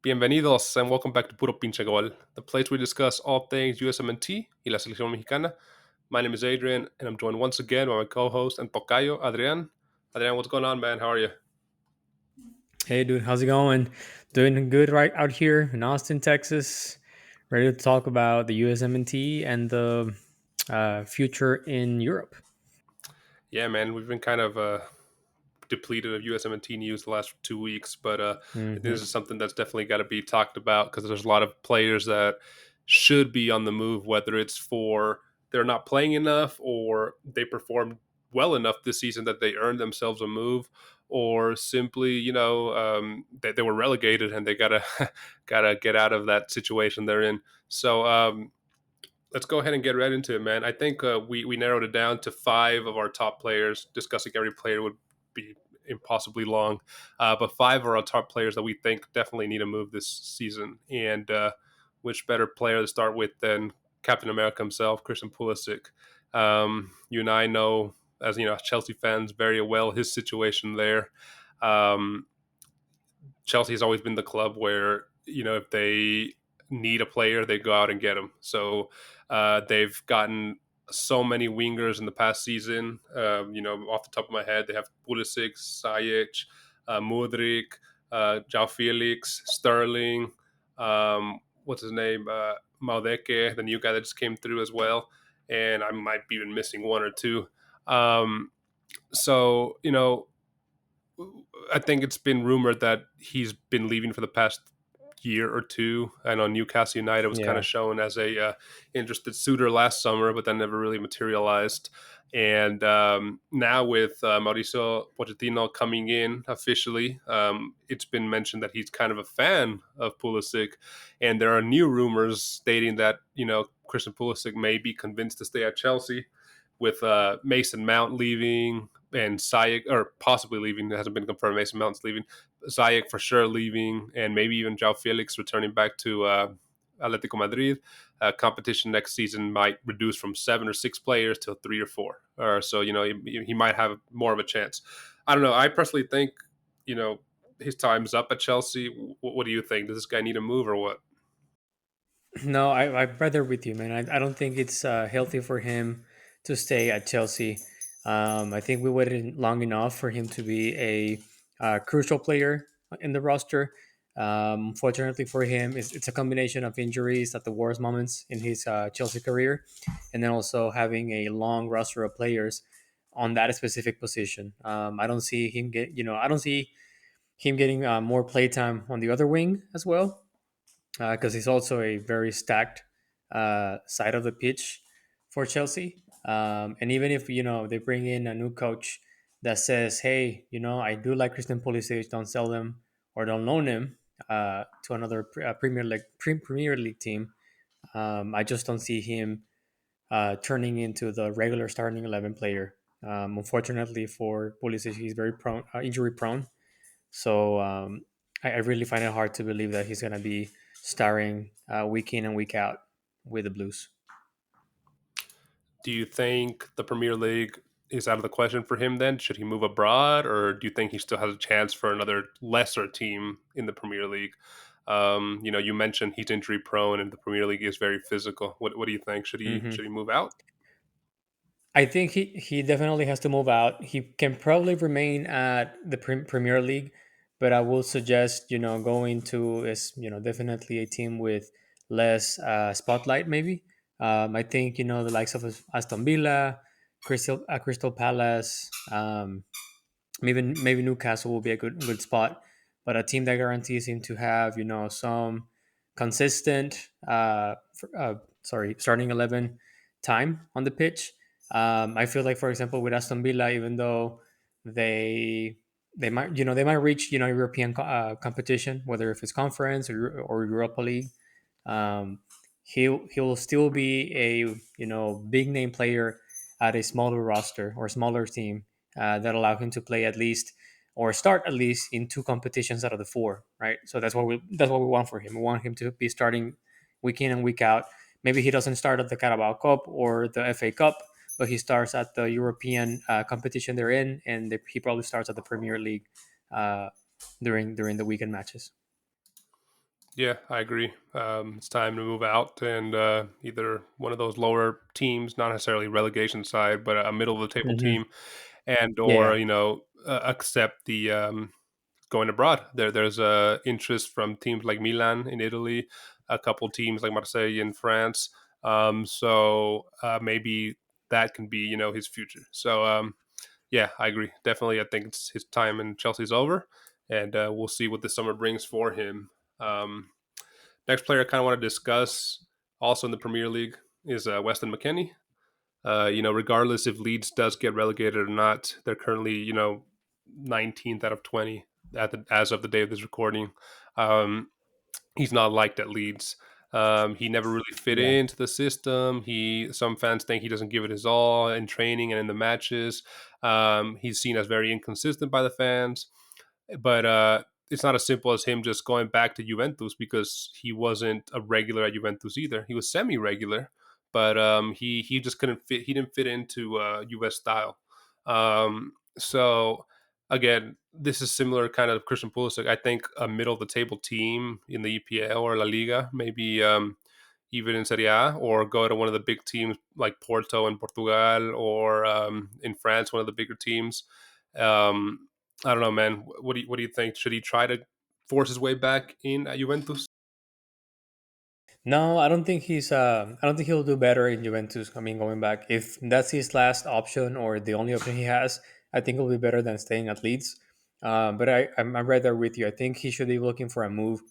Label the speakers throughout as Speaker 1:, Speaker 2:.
Speaker 1: Bienvenidos and welcome back to Puro Pinche Gol, the place where we discuss all things USMNT y la selección mexicana. My name is Adrian, and I'm joined once again by my co-host and Tocayo Adrian. Adrian, what's going on, man? How are you?
Speaker 2: Hey, dude, how's it going? Doing good right out here in Austin, Texas. Ready to talk about the USMNT and the future in Europe.
Speaker 1: Yeah, man, we've been kind of depleted of USMNT news the last 2 weeks, but I think this
Speaker 2: hmm
Speaker 1: is something that's definitely got to be talked about because there's a lot of players that should be on the move, whether it's for they're not playing enough or they performed well enough this season that they earned themselves a move, or simply, they were relegated and they gotta gotta get out of that situation they're in. So let's go ahead and get right into it, man. I think we narrowed it down to five of our top players. Discussing every player would be impossibly long, but five are our top players that we think definitely need a move this season. And which better player to start with than Captain America himself, Christian Pulisic? You and I know, as you know, Chelsea fans, very well his situation there. Um, Chelsea has always been the club where if they need a player, they go out and get him. So they've gotten so many wingers in the past season. Off the top of my head, they have Pulisic, Sajic, Mudrik, João Felix, Sterling. What's his name? Maudeke, the new guy that just came through as well. And I might be even missing one or two. Um, so I think it's been rumored that he's been leaving for the past year or two. I know Newcastle United was kind
Speaker 2: Yeah.
Speaker 1: of shown as a interested suitor last summer, but that never really materialized. And now with Mauricio Pochettino coming in officially, it's been mentioned that he's kind of a fan of Pulisic, and there are new rumors stating that Christian Pulisic may be convinced to stay at Chelsea, with Mason Mount leaving and Ziyech, or possibly leaving. It hasn't been confirmed. Mason Mount's leaving. Ziyech for sure leaving, and maybe even João Felix returning back to Atletico Madrid. Competition next season might reduce from 7 or 6 players to 3 or 4, or so. He might have more of a chance. I don't know. I personally think you know his time's up at Chelsea. What do you think? Does this guy need a move or what?
Speaker 2: No, I'm rather with you, man. I don't think it's healthy for him to stay at Chelsea. I think we waited long enough for him to be a crucial player in the roster. Fortunately for him, it's a combination of injuries at the worst moments in his Chelsea career, and then also having a long roster of players on that specific position. I don't see him I don't see him getting more playtime on the other wing as well, because he's also a very stacked side of the pitch for Chelsea. And even if they bring in a new coach that says, "Hey, I do like Christian Pulisic. Don't sell him or don't loan him to another Premier League team." I just don't see him turning into the regular starting 11 player. Unfortunately for Pulisic, he's very prone, injury prone. So I really find it hard to believe that he's going to be starring week in and week out with the Blues.
Speaker 1: Do you think the Premier League is out of the question for him then? Should he move abroad, or do you think he still has a chance for another lesser team in the Premier League? You mentioned he's injury prone, and the Premier League is very physical. What do you think? Should he
Speaker 2: hmm
Speaker 1: should he move out?
Speaker 2: I think he definitely has to move out. He can probably remain at the Premier League, but I will suggest going to is definitely a team with less spotlight. Maybe I think the likes of Aston Villa, Crystal Palace. Maybe Newcastle will be a good spot, but a team that guarantees him to have some consistent starting 11 time on the pitch. I feel like, for example, with Aston Villa, even though they they might reach European competition, whether if it's conference or Europa League, um, he'll still be a big name player at a smaller roster or smaller team that allow him to play at least or start at least in 2 competitions out of the 4, right? So that's what we want for him. We want him to be starting week in and week out. Maybe he doesn't start at the Carabao Cup or the FA Cup, but he starts at the European competition they're in, and he probably starts at the Premier League uh, during the weekend matches.
Speaker 1: Yeah, I agree. It's time to move out and either one of those lower teams, not necessarily relegation side, but a middle of the table
Speaker 2: Hmm.
Speaker 1: team, and or
Speaker 2: Yeah.
Speaker 1: accept the going abroad. There's interest from teams like Milan in Italy, a couple teams like Marseille in France. So maybe that can be his future. So yeah, I agree. Definitely, I think his time in Chelsea's over, and we'll see what the summer brings for him. Um, Next player I kind of want to discuss, also in the Premier League, is Weston McKennie. Regardless if Leeds does get relegated or not, they're currently 19th out of 20 as of the day of this recording. Um, he's not liked at Leeds. He never really fit
Speaker 2: Yeah.
Speaker 1: into the system. Some fans think he doesn't give it his all in training and in the matches. He's seen as very inconsistent by the fans, but it's not as simple as him just going back to Juventus because he wasn't a regular at Juventus either. He was semi-regular, but he just couldn't fit. He didn't fit into U.S. style. So again, this is similar kind of Christian Pulisic. I think a middle of the table team in the EPL or La Liga, maybe even in Serie A, or go to one of the big teams like Porto in Portugal, or in France, one of the bigger teams. Um, I don't know, man. What do you think? Should he try to force his way back in at Juventus?
Speaker 2: No, I don't think he's. I don't think he'll do better in Juventus. I mean, going back, if that's his last option or the only option he has, I think it'll be better than staying at Leeds. But I'm right there with you. I think he should be looking for a move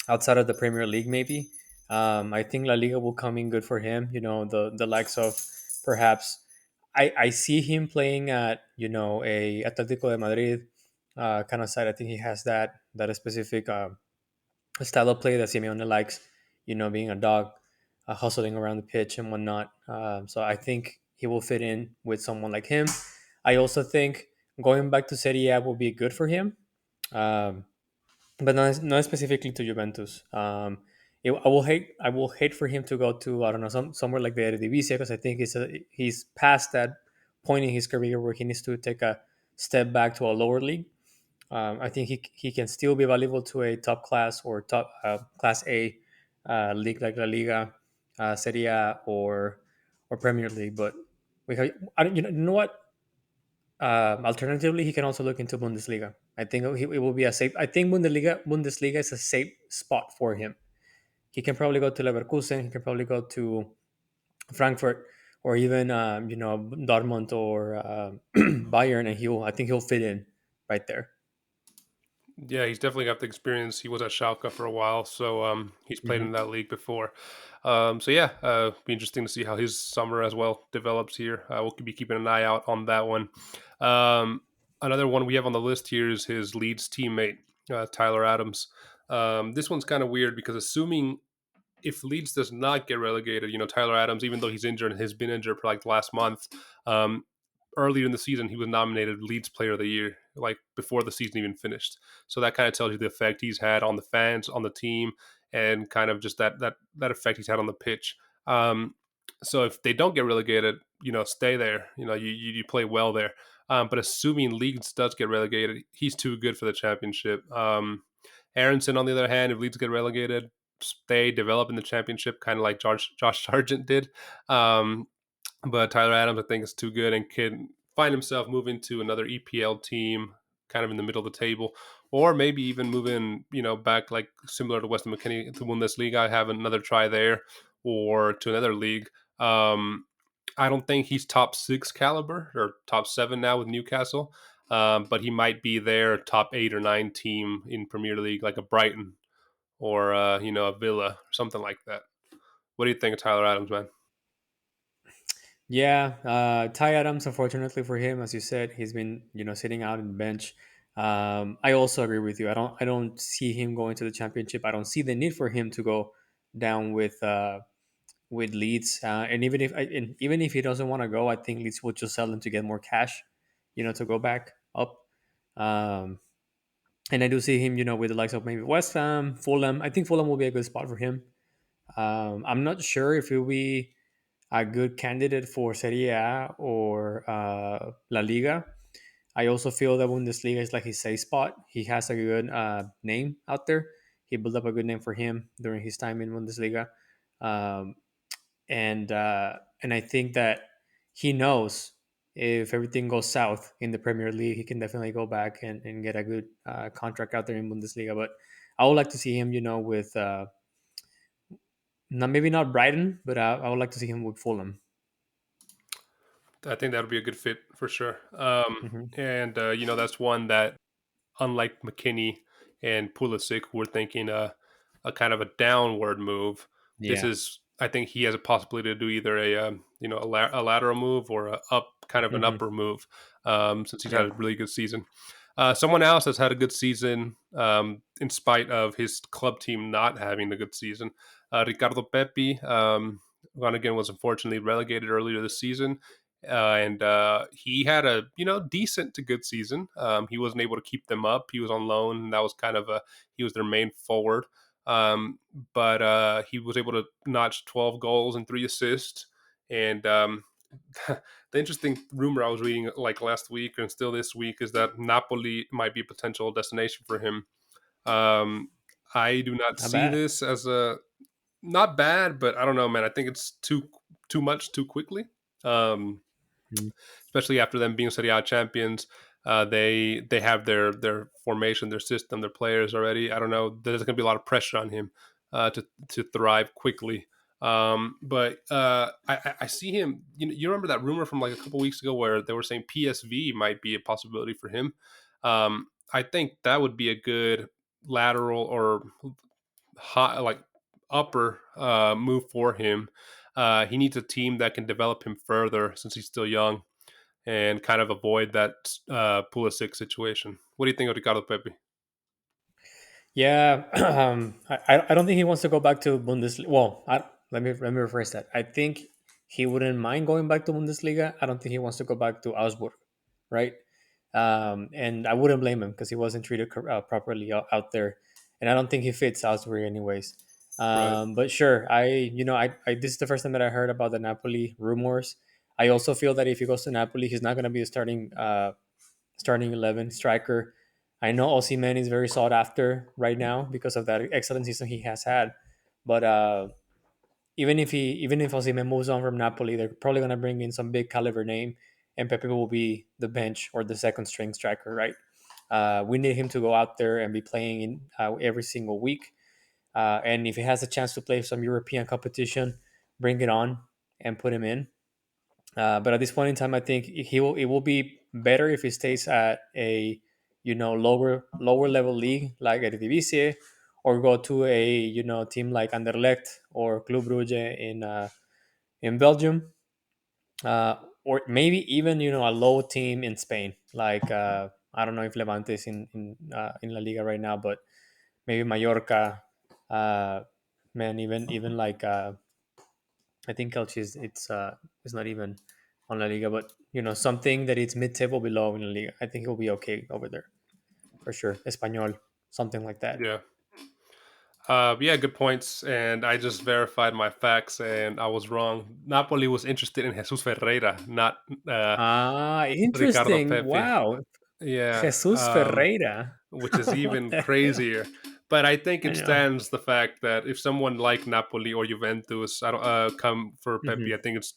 Speaker 2: outside of the Premier League, maybe. I think La Liga will come in good for him. The likes of perhaps I see him playing at a Atletico de Madrid kind of side. I think he has that specific style of play that Simeone likes. Being a dog, hustling around the pitch and whatnot. So I think he will fit in with someone like him. I also think going back to Serie A will be good for him. Um, but not specifically to Juventus. I will hate for him to go to, I don't know, somewhere like the Eredivisie, because I think he's past that point in his career where he needs to take a step back to a lower league. I think he can still be valuable to a top class or top class A league like La Liga, Serie A, or Premier League. But I don't, you know what? Alternatively, he can also look into Bundesliga. I think it will be a safe. I think Bundesliga is a safe spot for him. He can probably go to Leverkusen. He can probably go to Frankfurt, or even Dortmund or Bayern, and I think he'll fit in right there.
Speaker 1: Yeah, he's definitely got the experience. He was at Schalke for a while, so he's played
Speaker 2: Hmm.
Speaker 1: in that league before. So yeah, be interesting to see how his summer as well develops here. We'll be keeping an eye out on that one. Um, Another one we have on the list here is his Leeds teammate, Tyler Adams. This one's kind of weird because assuming if Leeds does not get relegated, Tyler Adams, even though he's injured and has been injured for like last month, um, earlier in the season he was nominated Leeds Player of the Year, like before the season even finished. So that kind of tells you the effect he's had on the fans, on the team, and kind of just that effect he's had on the pitch. Um, so if they don't get relegated, stay there. You play well there. But assuming Leeds does get relegated, he's too good for the championship. Aronson, on the other hand, if Leeds get relegated, stay, develop in the championship, kind of like Josh Sargent did. Um, but Tyler Adams, I think, is too good and can find himself moving to another EPL team, kind of in the middle of the table, or maybe even moving, back like similar to Weston McKennie to Bundesliga, have another try there, or to another league. Um, I don't think he's top six caliber or top seven now with Newcastle, but he might be their top 8 or 9 team in Premier League, like a Brighton or a Villa or something like that. What do you think of Tyler Adams, man?
Speaker 2: Yeah, Ty Adams. Unfortunately for him, as you said, he's been sitting out on the bench. I also agree with you. I don't see him going to the championship. I don't see the need for him to go down with Leeds. And even if he doesn't want to go, I think Leeds will just sell him to get more cash, to go back up. Um, and I do see him, with the likes of maybe West Ham, Fulham. I think Fulham will be a good spot for him. I'm not sure if he'll be a good candidate for Serie A or La Liga. I also feel that Bundesliga is like his safe spot. He has a good name out there. He built up a good name for him during his time in Bundesliga. Um, and I think that he knows if everything goes south in the Premier League, he can definitely go back and get a good contract out there in Bundesliga. But I would like to see him, with not maybe not Brighton, but I would like to see him with Fulham.
Speaker 1: I think that would be a good fit for sure.
Speaker 2: Hmm.
Speaker 1: And that's one that, unlike McKennie and Pulisic, who are thinking a kind of a downward move. This
Speaker 2: Yeah.
Speaker 1: is, I think, he has a possibility to do either a lateral move or a up kind of an
Speaker 2: Hmm.
Speaker 1: upper move, since he's had
Speaker 2: Yeah.
Speaker 1: a really good season. Someone else has had a good season, in spite of his club team not having a good season. Ricardopepi, again, was unfortunately relegated earlier this season. And he had a decent to good season. He wasn't able to keep them up. He was on loan, and that was kind of he was their main forward. But he was able to notch 12 goals and 3 assists. And the interesting rumor I was reading like last week and still this week is that Napoli might be a potential destination for him. Um, I do not
Speaker 2: Not
Speaker 1: see
Speaker 2: bad.
Speaker 1: this as a not bad, but I don't know, man. I think it's too much too quickly. Um,
Speaker 2: Mhm.
Speaker 1: Especially after them being Serie A champions. They have their formation, their system, their players already. I don't know. There's going to be a lot of pressure on him to thrive quickly. But I see him. You remember that rumor from like a couple weeks ago where they were saying PSV might be a possibility for him. I think that would be a good lateral or high, like upper move for him. He needs a team that can develop him further since he's still young and kind of avoid that Pulisic situation. What do you think of Ricardo Pepi?
Speaker 2: Yeah, I don't think he wants to go back to Bundesliga. Well, let me rephrase that. I think he wouldn't mind going back to Bundesliga. I don't think he wants to go back to Augsburg, right? And I wouldn't blame him because he wasn't treated properly out there, and I don't think he fits Augsburg anyways.
Speaker 1: Right.
Speaker 2: But sure, I this is the first time that I heard about the Napoli rumors. I also feel that if he goes to Napoli, he's not going to be the starting 11 striker. I know Osimhen is very sought after right now because of that excellent season he has had. But even if Osimhen moves on from Napoli, they're probably gonna bring in some big caliber name, and Pepe will be the bench or the second string striker, right? We need him to go out there and be playing in every single week. And if he has a chance to play some European competition, bring it on and put him in. But at this point in time, I think it will be better if he stays at a lower level league like Eredivisie, or go to a team like Anderlecht or Club Brugge in Belgium, or maybe even a low team in Spain like I don't know if Levante is in La Liga right now, but maybe Mallorca, uh, man, even like I think Elche is not even on La Liga, but something that it's mid-table below in La Liga. I think he'll be okay over there for sure. Espanol, something like that.
Speaker 1: Yeah. Yeah, good points. And I just verified my facts, and I was wrong. Napoli was interested in Jesus Ferreira, not
Speaker 2: Ah,
Speaker 1: Ricardo
Speaker 2: interesting.
Speaker 1: Pepi.
Speaker 2: Wow,
Speaker 1: Yeah,
Speaker 2: Jesus Ferreira.
Speaker 1: which is
Speaker 2: What
Speaker 1: even
Speaker 2: the hell?
Speaker 1: crazier. But I think
Speaker 2: I
Speaker 1: it
Speaker 2: know.
Speaker 1: stands the fact that if someone like Napoli or Juventus, I don't come for
Speaker 2: Hmm.
Speaker 1: Pepi, I think it's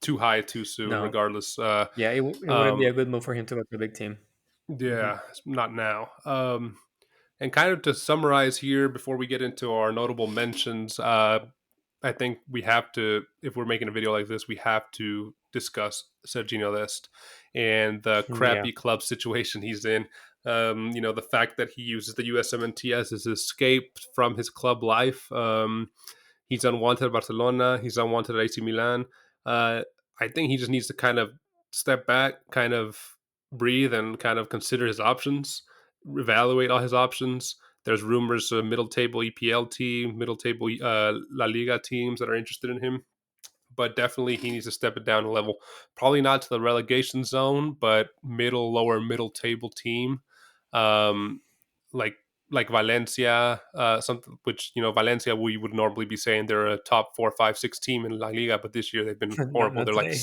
Speaker 1: too high too soon.
Speaker 2: No,
Speaker 1: Regardless,
Speaker 2: yeah, it wouldn't be
Speaker 1: um,
Speaker 2: a good move for him to go to a big team. Hmm.
Speaker 1: yeah, not now. And kind of to summarize here before we get into our notable mentions, I think we have to, if we're making a video like this, we have to discuss Serginho Dest and the
Speaker 2: Yeah.
Speaker 1: crappy club situation he's in. The fact that he uses the USMNT as his escape from his club life. He's unwanted at Barcelona. He's unwanted at AC Milan. I think he just needs to kind of step back, kind of breathe, and kind of consider his options, evaluate all his options. There's rumors of middle table EPL team, middle table La Liga teams that are interested in him. But definitely he needs to step it down a level. Probably not to the relegation zone, but lower middle table team. Um, like like Valencia, something which Valencia we would normally be saying they're a top 4, 5, 6 team in La Liga, but this year they've been
Speaker 2: not
Speaker 1: horrible.
Speaker 2: not today.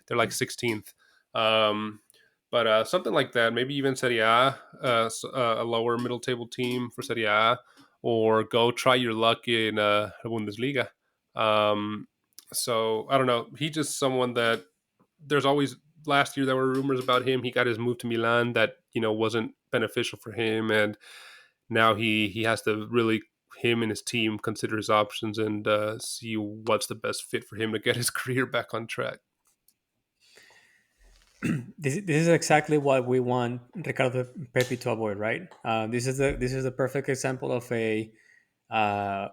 Speaker 1: They're like 16th. Um, but something like that, maybe even Serie A, a lower middle table team for Serie A, or go try your luck in Bundesliga. Um, so I don't know. He's just someone that there's always last year there were rumors about him. He got his move to Milan that wasn't beneficial for him, and now he has to really him and his team consider his options and see what's the best fit for him to get his career back on track.
Speaker 2: This is exactly what we want Ricardo Pepi to avoid, right? This is the perfect example of a uh,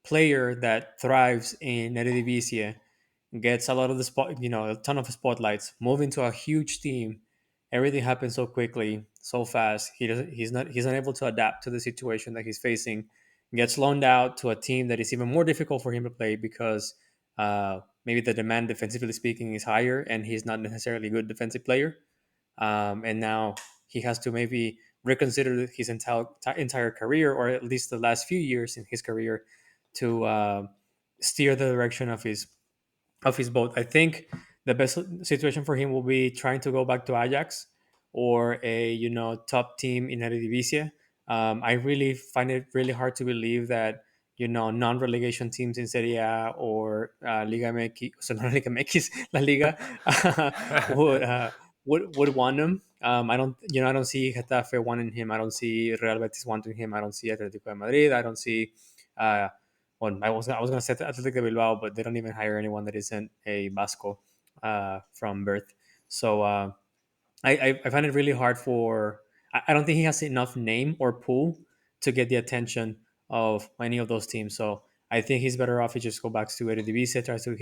Speaker 2: player that thrives in Eredivisie, gets a lot of the spot, a ton of spotlights, move into a huge team. Everything happens so quickly, so fast. He's not able to adapt to the situation that he's facing. Gets loaned out to a team that is even more difficult for him to play because maybe the demand, defensively speaking, is higher, and he's not necessarily a good defensive player. And now he has to maybe reconsider his entire career, or at least the last few years in his career, to steer the direction of his boat. I think the best situation for him will be trying to go back to Ajax or a top team in Eredivisie. I really find it really hard to believe that non-relegation teams in Serie A or Liga MX, so not Liga MX, La Liga, would would want him. I don't see Getafe wanting him. I don't see Real Betis wanting him. I don't see Atletico de Madrid. I don't see uh, well, I was gonna say Athletic de Bilbao, but they don't even hire anyone that isn't a Vasco from birth. So I find it really hard for. I don't think he has enough name or pull to get the attention of any of those teams. So I think he's better off if he just go back to Eredivisie, tries to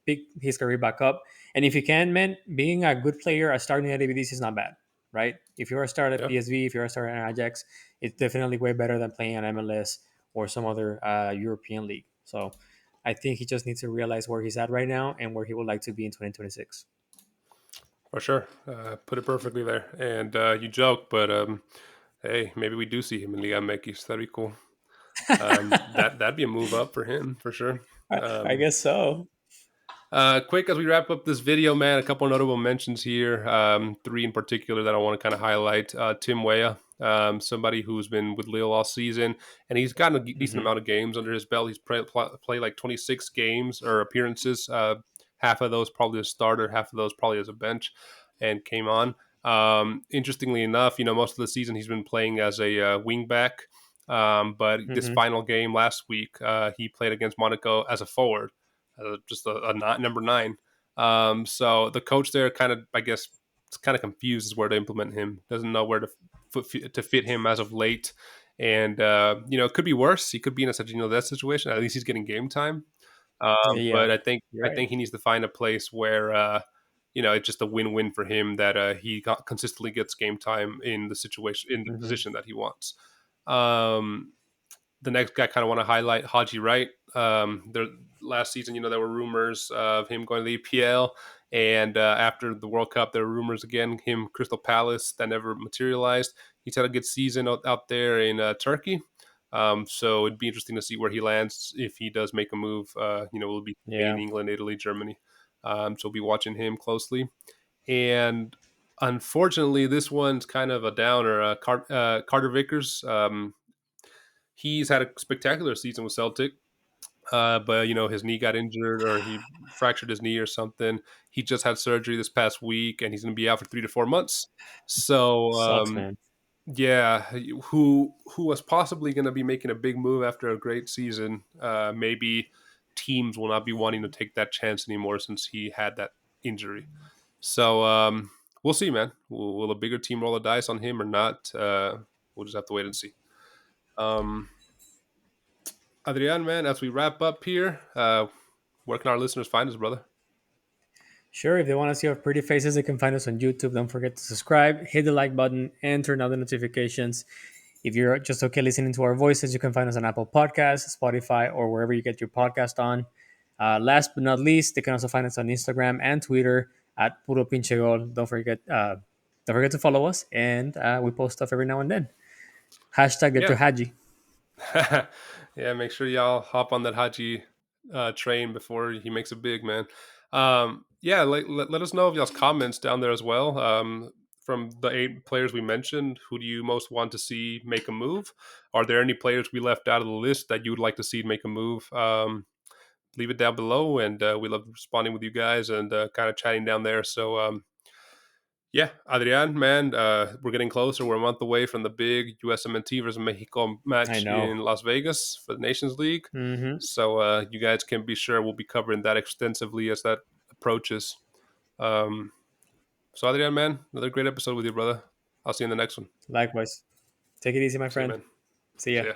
Speaker 2: pick his career back up. And if you can, man, being a good player, a starting at Eredivisie is not bad, right? If you're a start at
Speaker 1: Yeah,
Speaker 2: PSV, if you're a start at Ajax, it's definitely way better than playing at MLS or some other European league. So I think he just needs to realize where he's at right now and where he would like to be in 2026.
Speaker 1: for sure. Put it perfectly there. And you joke, but hey, maybe we do see him in Liga MX. That'd be cool. That'd be a move up for him for sure.
Speaker 2: I
Speaker 1: Um,
Speaker 2: guess so.
Speaker 1: Quick as we wrap up this video, man, a couple notable mentions here. Three in particular that I want to kind of highlight. Timweah, somebody who's been with Lille all season, and he's gotten a decent
Speaker 2: Hmm.
Speaker 1: amount of games under his belt. He's played like 26 games or appearances. Half of those probably as starter, half of those probably as a bench, and came on. Interestingly enough, most of the season he's been playing as a wing back. But this
Speaker 2: Hmm.
Speaker 1: final game last week, he played against Monaco as a forward, just a not number nine. So the coach there kind of, I guess, it's kind of confused as where to implement him. Doesn't know where to fit him as of late, and it could be worse. He could be in a such that situation. At least he's getting game time.
Speaker 2: Yeah,
Speaker 1: But I think
Speaker 2: you're
Speaker 1: I
Speaker 2: right.
Speaker 1: think he needs to find a place where it's just a win-win for him that consistently gets game time in the situation in the
Speaker 2: Hmm.
Speaker 1: position that he wants. Um, the next guy I kind of want to highlight Hajiwright. There last season, there were rumors of him going to the EPL, and after the World Cup, there were rumors again him Crystal Palace that never materialized. He's had a good season out there in Turkey. So it'd be interesting to see where he lands if he does make a move. We'll be Spain,
Speaker 2: Yeah.
Speaker 1: England, Italy, Germany. So we'll be watching him closely. And unfortunately, this one's kind of a downer. Carter Vickers. He's had a spectacular season with Celtic, but his knee got injured or he fractured his knee or something. He just had surgery this past week, and he's going to be out for 3 to 4 months. So
Speaker 2: Sucks, man.
Speaker 1: yeah, who was possibly going to be making a big move after a great season? Maybe teams will not be wanting to take that chance anymore since he had that injury. So we'll see, man. Will a bigger team roll the dice on him or not? We'll just have to wait and see. Um, Adrian, man, as we wrap up here, where can our listeners find us, brother?
Speaker 2: Sure, if they want to see our pretty faces, they can find us on YouTube. Don't forget to subscribe, hit the like button, and turn on the notifications. If you're just okay listening to our voices, you can find us on Apple Podcasts, Spotify, or wherever you get your podcast on. Last but not least, they can also find us on Instagram and Twitter at Puro Pinche Gol. Don't forget to follow us, and we post stuff every now and then. Hashtag get to
Speaker 1: Yeah.
Speaker 2: Haji.
Speaker 1: Yeah, make sure y'all hop on that Haji train before he makes it big, man. Yeah, let us know of y'all's comments down there as well. from the 8 players we mentioned, who do you most want to see make a move? Are there any players we left out of the list that you would like to see make a move? Leave it down below, and we love responding with you guys and kind of chatting down there. So yeah, Adrian, man, we're getting closer. We're a month away from the big USMNT versus Mexico
Speaker 2: I
Speaker 1: match
Speaker 2: know.
Speaker 1: in Las Vegas for the Nations League.
Speaker 2: Hmm.
Speaker 1: So you guys can be sure we'll be covering that extensively as that approaches. Um, so Adrian, man, another great episode with you, brother. I'll see you in the next one.
Speaker 2: Likewise. Take it easy, my
Speaker 1: See you,
Speaker 2: friend.
Speaker 1: man.
Speaker 2: See ya.
Speaker 1: See ya.